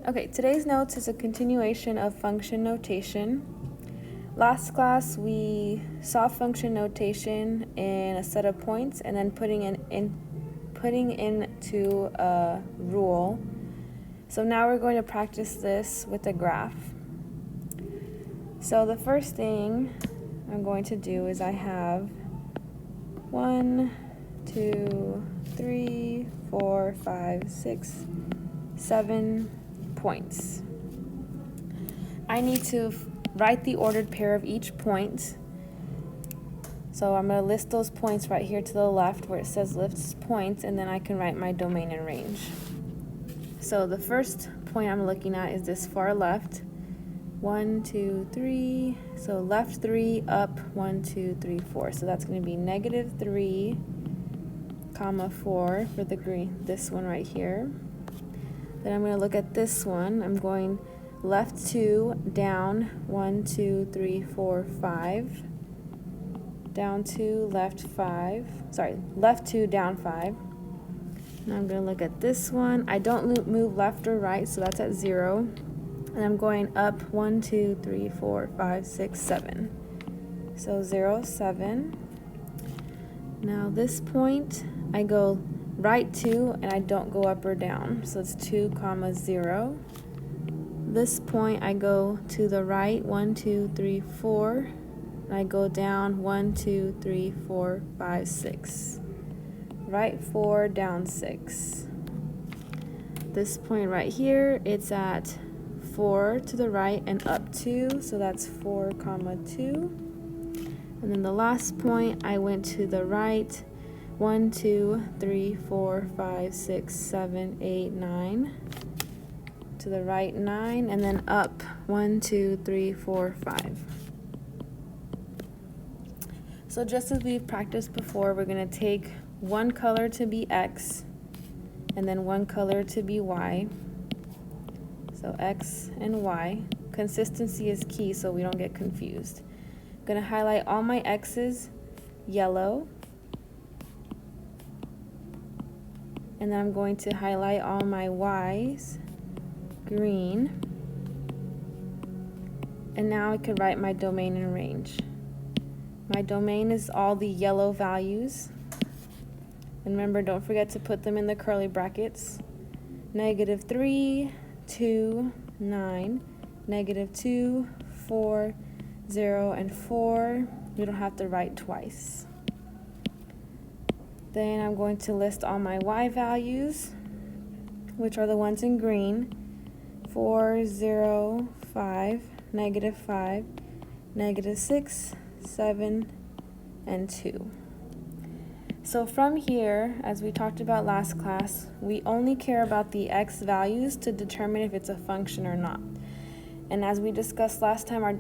Okay, today's notes is a continuation of function notation. Last class we saw function notation in a set of points and then putting into a rule. So now we're going to practice this with a graph. So the first thing I'm going to do is I have 1, 2, 3, 4, 5, 6, 7 points. I need to write the ordered pair of each point. So I'm going to list those points right here to the left where it says list points, and then I can write my domain and range. So the first point I'm looking at is this far left. 1, 2, 3. So left 3, up 1, 2, 3, 4. So that's going to be -3, comma 4 for the green, this one right here. Then I'm going to look at this one. I'm going left 2, down 1, 2, 3, 4, 5. Down 2, left 5. Sorry, left 2, down 5. Now I'm going to look at this one. I don't move left or right, so that's at 0. And I'm going up 1, 2, 3, 4, 5, 6, 7. So 0, 7. Now this point, I go right 2 and I don't go up or down. So it's 2, 0. This point I go to the right 1, 2, 3, 4. And I go down 1, 2, 3, 4, 5, 6. Right 4, down 6. This point right here, it's at 4 to the right and up 2, so that's 4, 2. And then the last point, I went to the right 1, 2, 3, 4, 5, 6, 7, 8, 9. To the right 9, and then up 1, 2, 3, 4, 5. So just as we've practiced before, we're going to take one color to be X and then one color to be Y. So X and Y. Consistency is key so we don't get confused. I'm going to highlight all my X's yellow. And then I'm going to highlight all my Y's green. And now I can write my domain and range. My domain is all the yellow values. And remember, don't forget to put them in the curly brackets. -3, 2, 9, -2, 4, 0, and 4. You don't have to write twice. Then I'm going to list all my Y values, which are the ones in green. 4, 0, 5, -5, -6, 7, and 2. So from here, as we talked about last class, we only care about the X values to determine if it's a function or not. And as we discussed last time,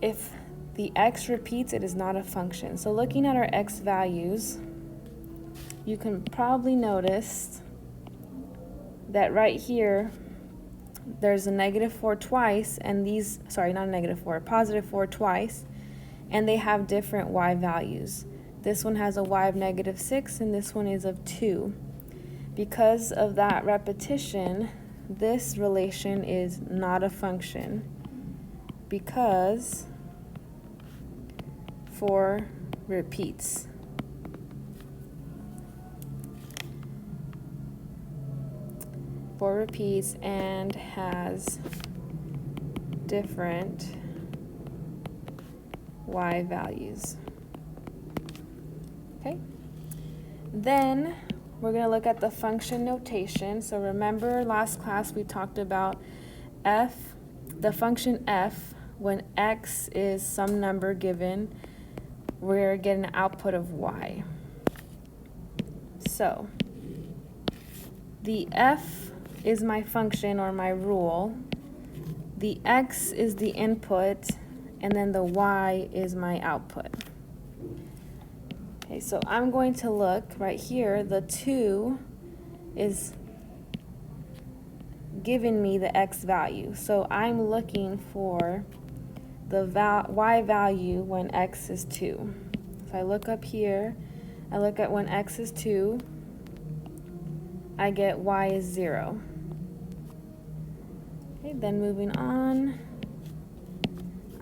if the X repeats, it is not a function. So looking at our X values, you can probably notice that right here, there's a -4 twice, and these, sorry, not a -4, +4 twice, and they have different Y values. This one has a Y of -6, and this one is of 2. Because of that repetition, this relation is not a function, because 4 repeats. Four repeats and has different Y values. Okay? Then we're going to look at the function notation. So remember last class we talked about the function f, when x is some number given, we're getting an output of y. So the f is my function or my rule, the x is the input, and then the y is my output. Okay, so I'm going to look right here, the 2 is giving me the x value. So I'm looking for the y value when x is 2. So I look up here, I look at when x is 2, I get y is 0. Okay, then moving on,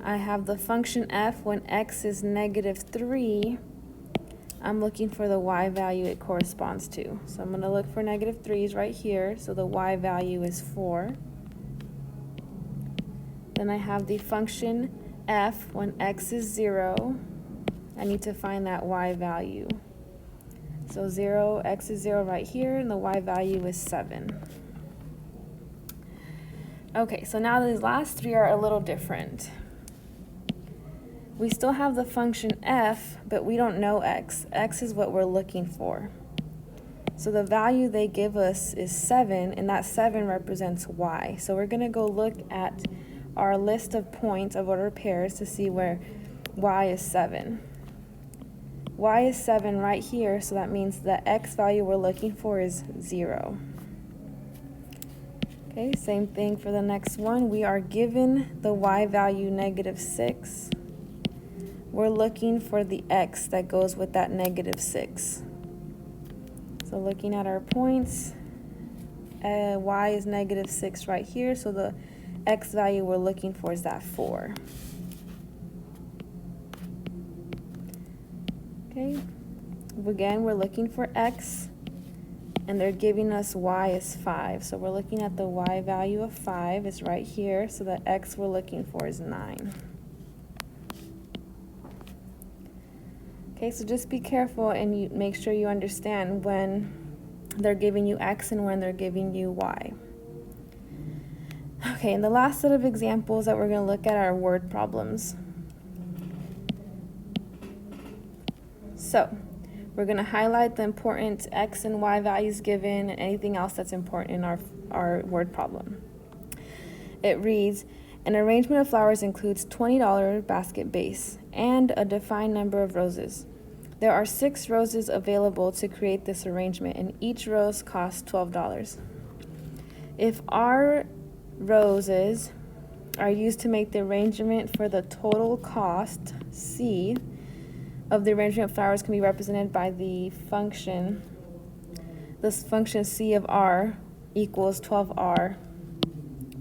I have the function f when x is -3. I'm looking for the y value it corresponds to. So I'm going to look for -3's right here. So the y value is 4. Then I have the function f when x is 0. I need to find that y value. So 0, x is 0 right here, and the y value is 7. Okay, so now these last three are a little different. We still have the function f, but we don't know x. X is what we're looking for. So the value they give us is 7, and that 7 represents y. So we're going to go look at our list of points of ordered pairs to see where y is 7. Y is 7 right here, so that means the x value we're looking for is 0. Okay, same thing for the next one. We are given the y value -6. We're looking for the x that goes with that -6. So looking at our points, y is -6 right here, so the x value we're looking for is that 4. Okay, again, we're looking for x, and they're giving us y is 5. So we're looking at the y value of 5 is right here, so the x we're looking for is 9. Okay, so just be careful and you make sure you understand when they're giving you x and when they're giving you y. Okay, and the last set of examples that we're going to look at are word problems. So, we're going to highlight the important x and y values given and anything else that's important in our word problem. It reads, an arrangement of flowers includes $20 basket base and a defined number of roses. There are 6 roses available to create this arrangement, and each rose costs $12. If our roses are used to make the arrangement for the total cost, C, of the arrangement of flowers can be represented by the function, this function C of R equals 12R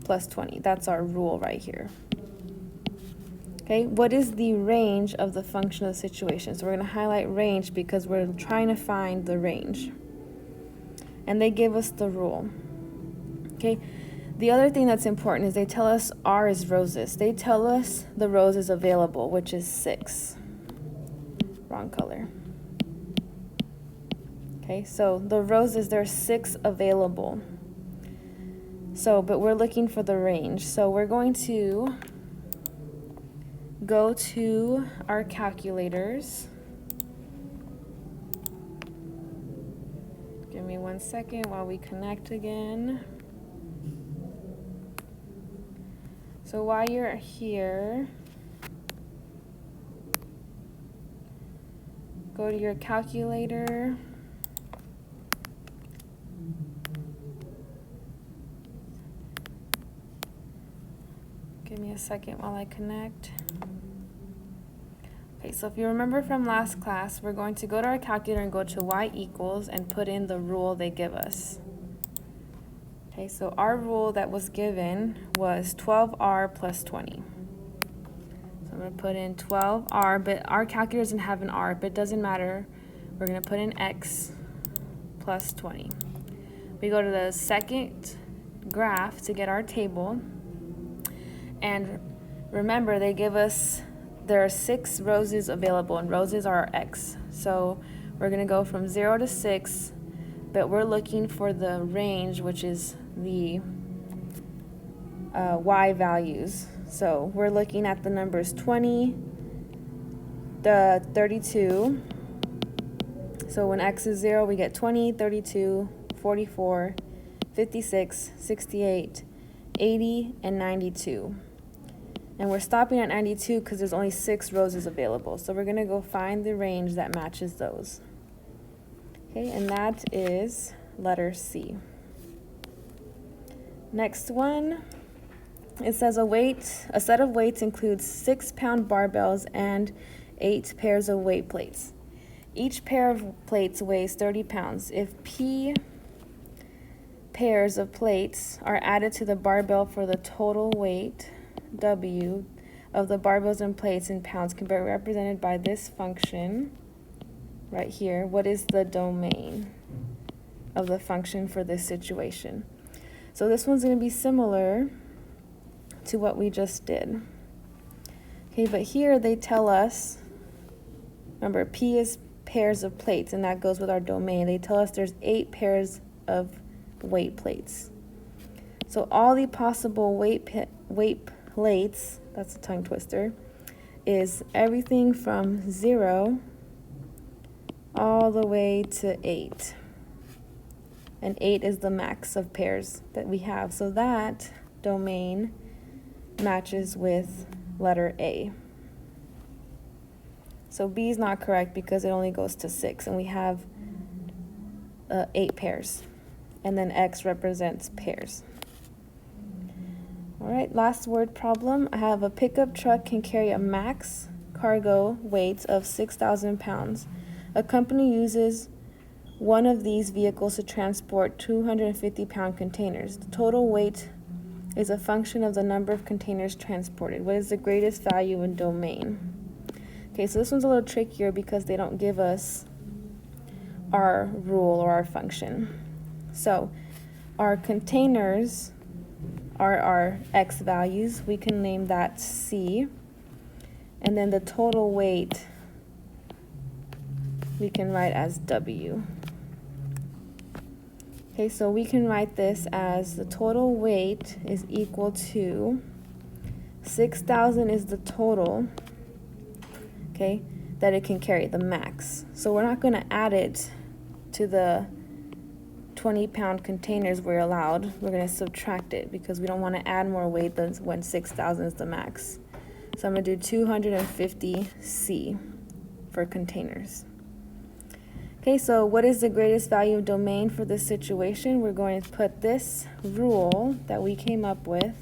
plus 20. That's our rule right here. Okay, what is the range of the function of the situation? So we're going to highlight range because we're trying to find the range. And they give us the rule. Okay, the other thing that's important is they tell us R is roses. They tell us the roses available, which is 6. Wrong color. Okay, so the roses, there's 6 available. So, but we're looking for the range. So we're going to go to our calculators. Give me 1 second while we connect again. So while you're here, go to your calculator. Give me a second while I connect. Okay, so if you remember from last class, we're going to go to our calculator and go to y equals and put in the rule they give us. Okay, so our rule that was given was 12R plus 20. So I'm going to put in 12R, but our calculator doesn't have an R, but it doesn't matter. We're going to put in X plus 20. We go to the second graph to get our table. And remember, they give us, there are 6 roses available, and roses are our X. So we're going to go from 0 to 6, but we're looking for the range, which is the Y values. So we're looking at the numbers 20, the 32. So when X is 0, we get 20, 32, 44, 56, 68, 80, and 92. And we're stopping at 92 because there's only 6 roses available. So we're going to go find the range that matches those. Okay, and that is letter C. Next one, it says a set of weights includes 6-pound barbells and 8 pairs of weight plates. Each pair of plates weighs 30 pounds. If P pairs of plates are added to the barbell for the total weight, W, of the barbells and plates in pounds can be represented by this function right here. What is the domain of the function for this situation? So this one's going to be similar to what we just did. Okay, but here they tell us, remember, P is pairs of plates, and that goes with our domain. They tell us there's 8 pairs of weight plates. So all the possible weight plates, that's a tongue twister, is everything from 0 all the way to 8. And 8 is the max of pairs that we have. So that domain matches with letter A. So B is not correct because it only goes to 6, and we have 8 pairs. And then X represents pairs. All right, last word problem. I have a pickup truck can carry a max cargo weight of 6,000 pounds. A company uses one of these vehicles to transport 250-pound containers. The total weight is a function of the number of containers transported. What is the greatest value in domain? Okay, so this one's a little trickier because they don't give us our rule or our function. So our containers are our X values. We can name that C. And then the total weight we can write as W. Okay, so we can write this as the total weight is equal to 6,000 is the total, okay, that it can carry, the max. So we're not going to add it to the 20-pound containers we're allowed. We're going to subtract it because we don't want to add more weight than when 6,000 is the max. So I'm going to do 250 C for containers. Okay, so what is the greatest value of domain for this situation? We're going to put this rule that we came up with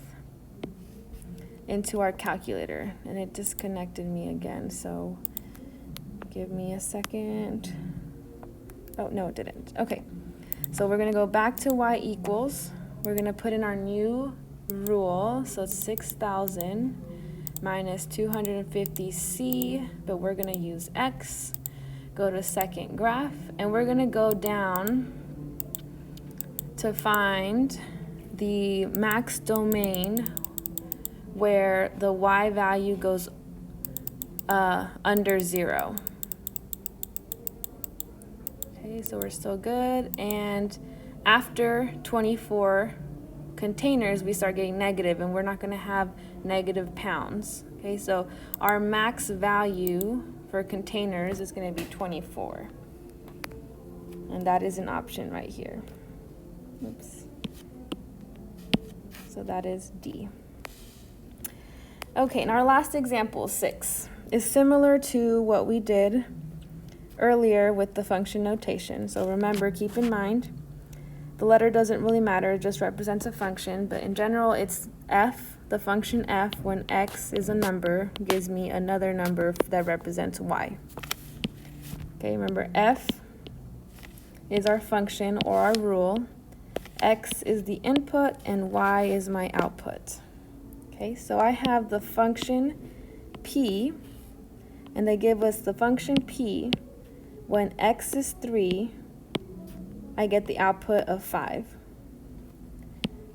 into our calculator, and it disconnected me again, so give me a second. Oh, no, it didn't. Okay, so we're going to go back to y equals. We're going to put in our new rule, so it's 6,000 minus 250C, but we're going to use X. Go to second graph, and we're going to go down to find the max domain where the y value goes under 0. Okay, so we're still good, and after 24 containers we start getting negative, and we're not going to have negative pounds. Okay, so our max value for containers is going to be 24, and that is an option right here. Oops. So that is D. Okay, and our last example, 6, is similar to what we did earlier with the function notation. So remember, keep in mind, the letter doesn't really matter, it just represents a function, but in general it's f. The function f, when x is a number, gives me another number that represents y. Okay, remember, f is our function or our rule, x is the input, and y is my output. Okay, so I have the function p, and they give us the function p. When x is 3, I get the output of 5.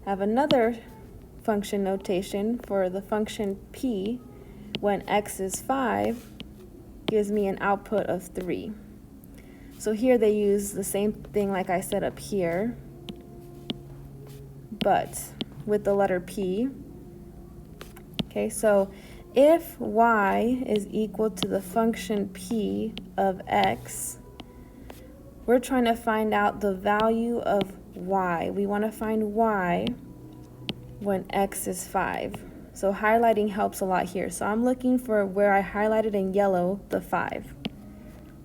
I have another function notation for the function p. When x is 5, gives me an output of 3. So here they use the same thing like I said up here, but with the letter p. Okay, so if y is equal to the function p of x, we're trying to find out the value of y. We want to find y when x is 5. So highlighting helps a lot here. So I'm looking for where I highlighted in yellow the 5.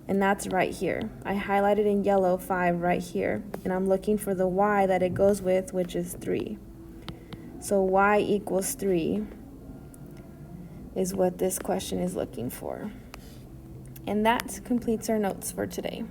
And that's right here. I highlighted in yellow 5 right here. And I'm looking for the y that it goes with, which is 3. So y equals 3 is what this question is looking for. And that completes our notes for today.